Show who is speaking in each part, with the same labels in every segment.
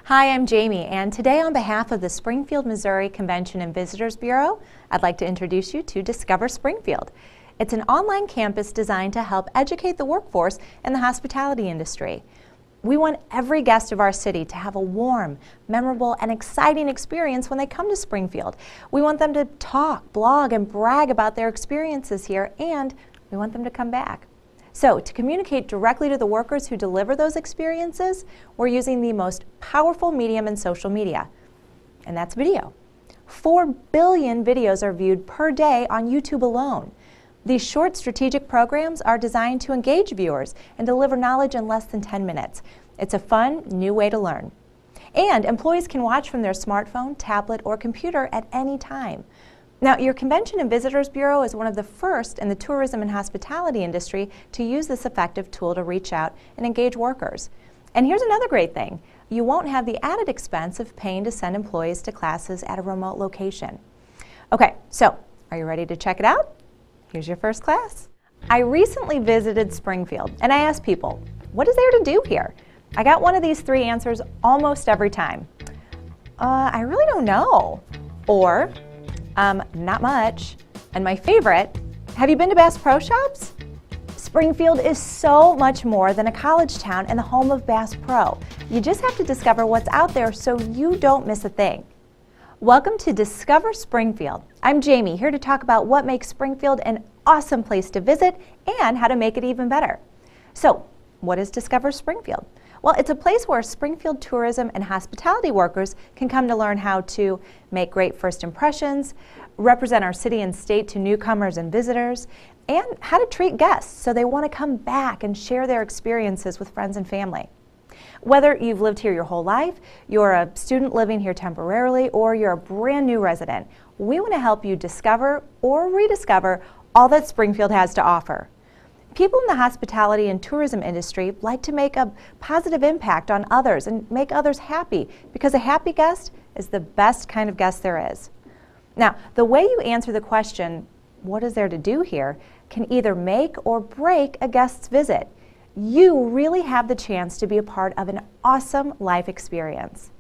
Speaker 1: Hi, I'm Jamie, and today on behalf of the Springfield, Missouri Convention and Visitors Bureau, I'd like to introduce you to Discover Springfield. It's an online campus designed to help educate the workforce in the hospitality industry. We want every guest of our city to have a warm, memorable, and exciting experience when they come to Springfield. We want them to talk, blog, and brag about their experiences here, and we want them to come back. So, to communicate directly to the workers who deliver those experiences, we're using the most powerful medium in social media, and that's video. 4 billion videos are viewed per day on YouTube alone. These short strategic programs are designed to engage viewers and deliver knowledge in less than 10 minutes. It's a fun, new way to learn. And employees can watch from their smartphone, tablet, or computer at any time. Now, your Convention and Visitors Bureau is one of the first in the tourism and hospitality industry to use this effective tool to reach out and engage workers. And here's another great thing. You won't have the added expense of paying to send employees to classes at a remote location. Okay, so are you ready to check it out? Here's your first class. I recently visited Springfield, and I asked people, what is there to do here? I got one of these 3 answers almost every time. I really don't know. Or, not much. And my favorite, have you been to Bass Pro Shops? Springfield is so much more than a college town and the home of Bass Pro. You just have to discover what's out there so you don't miss a thing. Welcome to Discover Springfield. I'm Jamie, here to talk about what makes Springfield an awesome place to visit and how to make it even better. So, what is Discover Springfield? Well, it's a place where Springfield tourism and hospitality workers can come to learn how to make great first impressions, represent our city and state to newcomers and visitors, and how to treat guests so they want to come back and share their experiences with friends and family. Whether you've lived here your whole life, you're a student living here temporarily, or you're a brand new resident, we want to help you discover or rediscover all that Springfield has to offer. People in the hospitality and tourism industry like to make a positive impact on others and make others happy, because a happy guest is the best kind of guest there is. Now, the way you answer the question, what is there to do here, can either make or break a guest's visit. You really have the chance to be a part of an awesome life experience.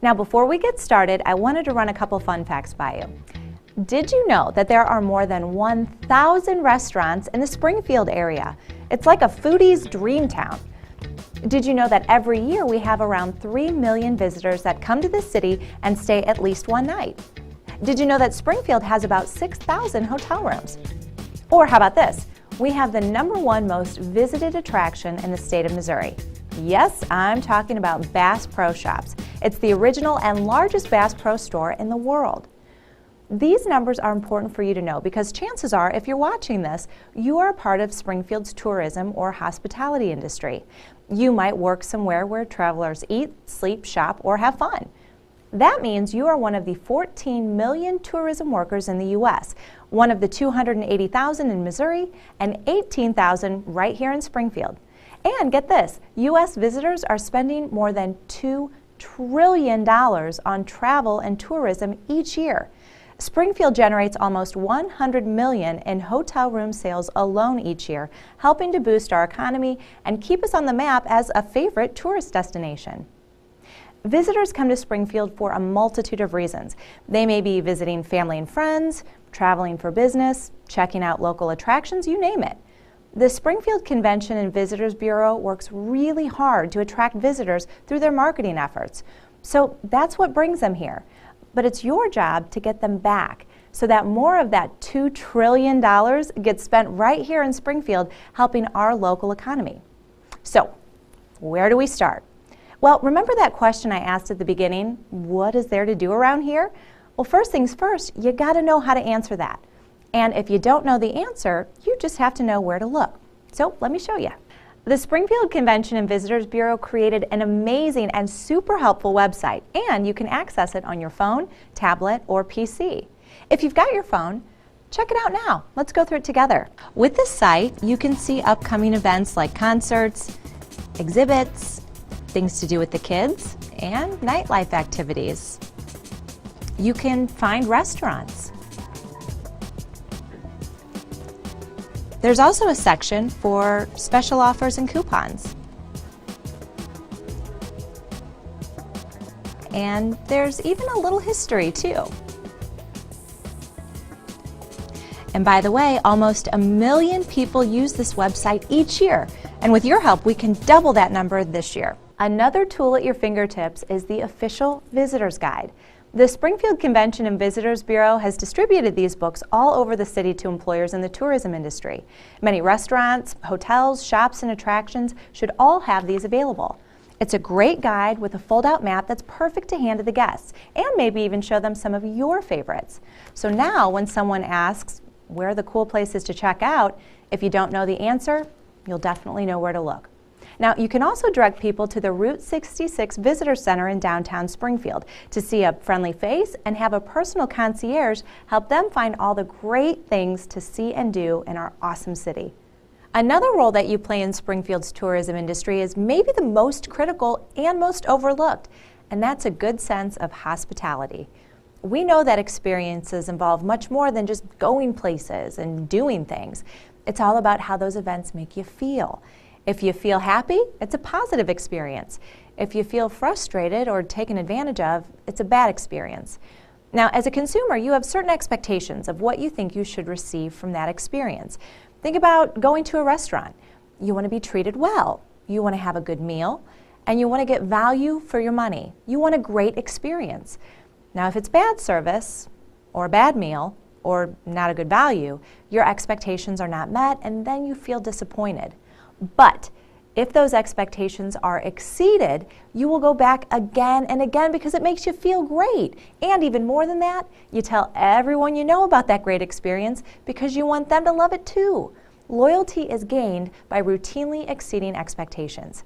Speaker 1: Now, before we get started, I wanted to run a couple fun facts by you. Did you know that there are more than 1,000 restaurants in the Springfield area? It's like a foodie's dream town. Did you know that every year we have around 3 million visitors that come to the city and stay at least one night? Did you know that Springfield has about 6,000 hotel rooms? Or how about this? We have the #1 most visited attraction in the state of Missouri. Yes, I'm talking about Bass Pro Shops. It's the original and largest Bass Pro store in the world. These numbers are important for you to know because chances are, if you're watching this, you are a part of Springfield's tourism or hospitality industry. You might work somewhere where travelers eat, sleep, shop, or have fun. That means you are one of the 14 million tourism workers in the U.S., one of the 280,000 in Missouri, and 18,000 right here in Springfield. And get this, U.S. visitors are spending more than $2 trillion on travel and tourism each year. Springfield generates almost $100 million in hotel room sales alone each year, helping to boost our economy and keep us on the map as a favorite tourist destination. Visitors come to Springfield for a multitude of reasons. They may be visiting family and friends, traveling for business, checking out local attractions, you name it. The Springfield Convention and Visitors Bureau works really hard to attract visitors through their marketing efforts. So that's what brings them here. But it's your job to get them back so that more of that $2 trillion gets spent right here in Springfield, helping our local economy. So, where do we start? Well, remember that question I asked at the beginning, what is there to do around here? Well, first things first, you got to know how to answer that. And if you don't know the answer, you just have to know where to look. So, let me show you. The Springfield Convention and Visitors Bureau created an amazing and super helpful website, and you can access it on your phone, tablet, or PC. If you've got your phone, check it out now. Let's go through it together. With this site, you can see upcoming events like concerts, exhibits, things to do with the kids, and nightlife activities. You can find restaurants. There's also a section for special offers and coupons. And there's even a little history too. And by the way, almost 1 million people use this website each year. And with your help, we can double that number this year. Another tool at your fingertips is the official Visitor's Guide. The Springfield Convention and Visitors Bureau has distributed these books all over the city to employers in the tourism industry. Many restaurants, hotels, shops, and attractions should all have these available. It's a great guide with a fold-out map that's perfect to hand to the guests, and maybe even show them some of your favorites. So now when someone asks where are the cool places to check out, if you don't know the answer, you'll definitely know where to look. Now, you can also direct people to the Route 66 Visitor Center in downtown Springfield to see a friendly face and have a personal concierge help them find all the great things to see and do in our awesome city. Another role that you play in Springfield's tourism industry is maybe the most critical and most overlooked, and that's a good sense of hospitality. We know that experiences involve much more than just going places and doing things. It's all about how those events make you feel. If you feel happy, it's a positive experience. If you feel frustrated or taken advantage of, it's a bad experience. Now, as a consumer, you have certain expectations of what you think you should receive from that experience. Think about going to a restaurant. You want to be treated well. You want to have a good meal, and you want to get value for your money. You want a great experience. Now, if it's bad service, or a bad meal, or not a good value, your expectations are not met, and then you feel disappointed. But if those expectations are exceeded, you will go back again and again because it makes you feel great. And even more than that, you tell everyone you know about that great experience because you want them to love it too. Loyalty is gained by routinely exceeding expectations.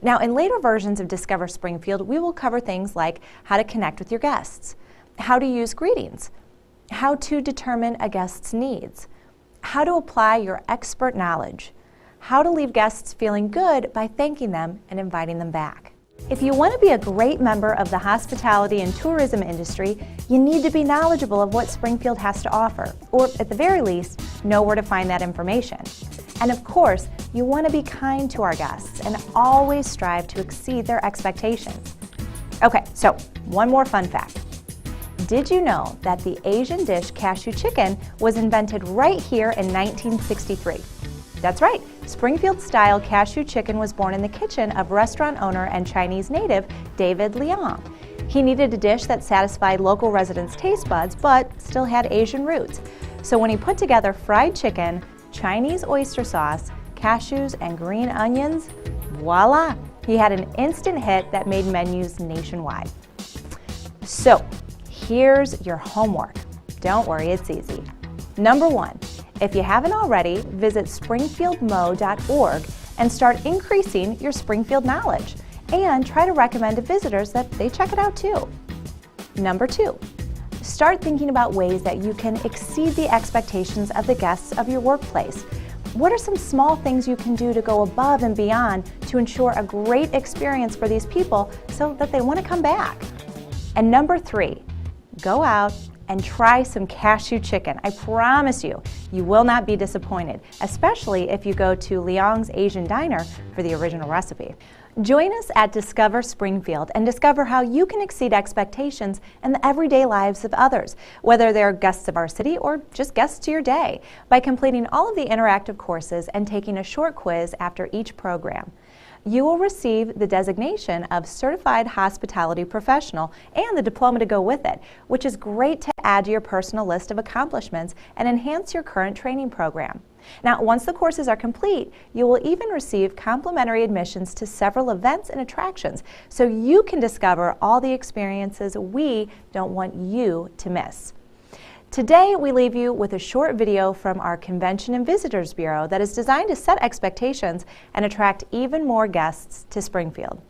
Speaker 1: Now, in later versions of Discover Springfield, we will cover things like how to connect with your guests, how to use greetings, how to determine a guest's needs, how to apply your expert knowledge, how to leave guests feeling good by thanking them and inviting them back. If you want to be a great member of the hospitality and tourism industry, you need to be knowledgeable of what Springfield has to offer, or at the very least, know where to find that information. And of course, you want to be kind to our guests and always strive to exceed their expectations. Okay, so one more fun fact. Did you know that the Asian dish cashew chicken was invented right here in 1963? That's right, Springfield-style cashew chicken was born in the kitchen of restaurant owner and Chinese native David Liang. He needed a dish that satisfied local residents' taste buds but still had Asian roots. So when he put together fried chicken, Chinese oyster sauce, cashews, and green onions, voila! He had an instant hit that made menus nationwide. So, here's your homework. Don't worry, it's easy. Number 1, if you haven't already, visit springfieldmo.org and start increasing your Springfield knowledge, and try to recommend to visitors that they check it out too. Number 2, start thinking about ways that you can exceed the expectations of the guests of your workplace. What are some small things you can do to go above and beyond to ensure a great experience for these people so that they want to come back? And number 3, go out and try some cashew chicken. I promise you, you will not be disappointed, especially if you go to Liang's Asian Diner for the original recipe. Join us at Discover Springfield and discover how you can exceed expectations in the everyday lives of others, whether they're guests of our city or just guests to your day, by completing all of the interactive courses and taking a short quiz after each program. You will receive the designation of Certified Hospitality Professional and the diploma to go with it, which is great to add to your personal list of accomplishments and enhance your current training program. Now, once the courses are complete, you will even receive complimentary admissions to several events and attractions, so you can discover all the experiences we don't want you to miss. Today, we leave you with a short video from our Convention and Visitors Bureau that is designed to set expectations and attract even more guests to Springfield.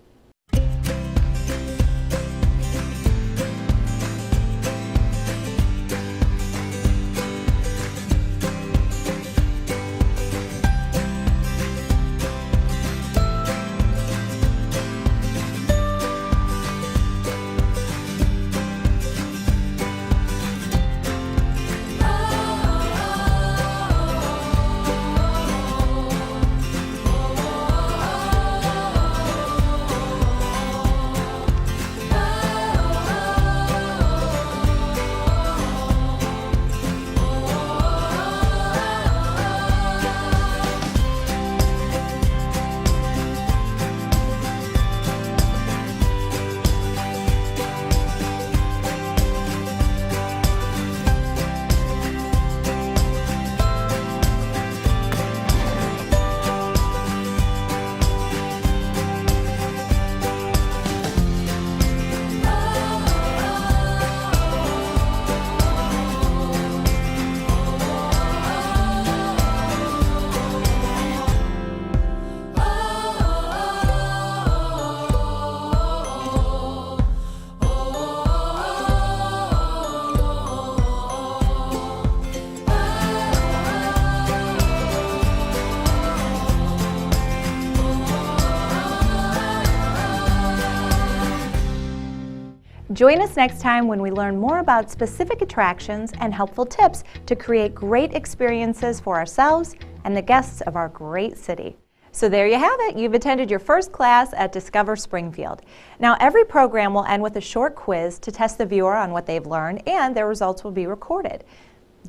Speaker 1: Join us next time when we learn more about specific attractions and helpful tips to create great experiences for ourselves and the guests of our great city. So there you have it. You've attended your first class at Discover Springfield. Now, every program will end with a short quiz to test the viewer on what they've learned, and their results will be recorded.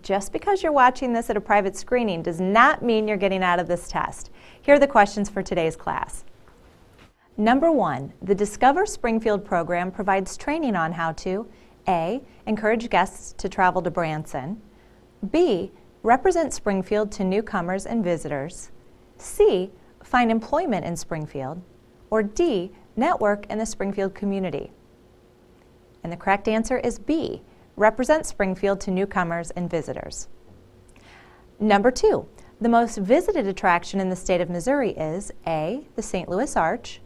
Speaker 1: Just because you're watching this at a private screening does not mean you're getting out of this test. Here are the questions for today's class. Number 1, the Discover Springfield program provides training on how to A. Encourage guests to travel to Branson, B. Represent Springfield to newcomers and visitors, C. Find employment in Springfield, or D. Network in the Springfield community. And the correct answer is B. Represent Springfield to newcomers and visitors. Number 2, the most visited attraction in the state of Missouri is A. The St. Louis Arch,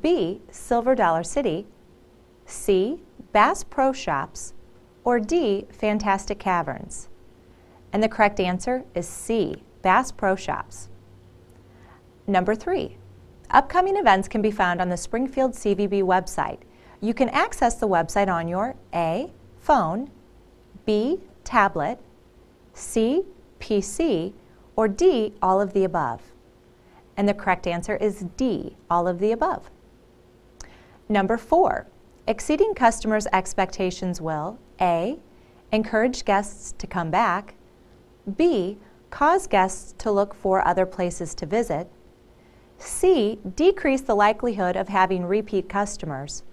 Speaker 1: B. Silver Dollar City, C. Bass Pro Shops, or D. Fantastic Caverns. And the correct answer is C. Bass Pro Shops. Number 3, upcoming events can be found on the Springfield CVB website. You can access the website on your A. phone, B. tablet, C. PC, or D. all of the above. And the correct answer is D. all of the above. Number 4, exceeding customers' expectations will A. encourage guests to come back, B. cause guests to look for other places to visit, C. decrease the likelihood of having repeat customers,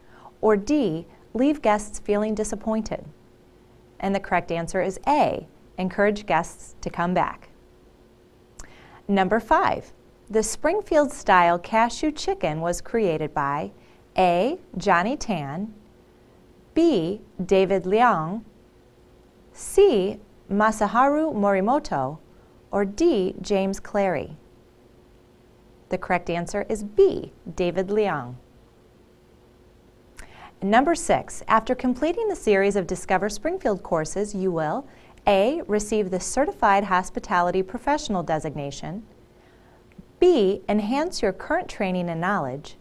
Speaker 1: or D. leave guests feeling disappointed. And the correct answer is A. encourage guests to come back. Number 5, the Springfield-style cashew chicken was created by A. Johnny Tan, B. David Leong, C. Masaharu Morimoto, or D. James Clary. The correct answer is B. David Leong. Number 6, after completing the series of Discover Springfield courses, you will A. receive the Certified Hospitality Professional designation, B. enhance your current training and knowledge,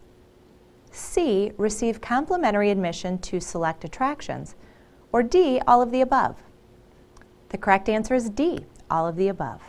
Speaker 1: C. receive complimentary admission to select attractions, or D. all of the above. The correct answer is D. all of the above.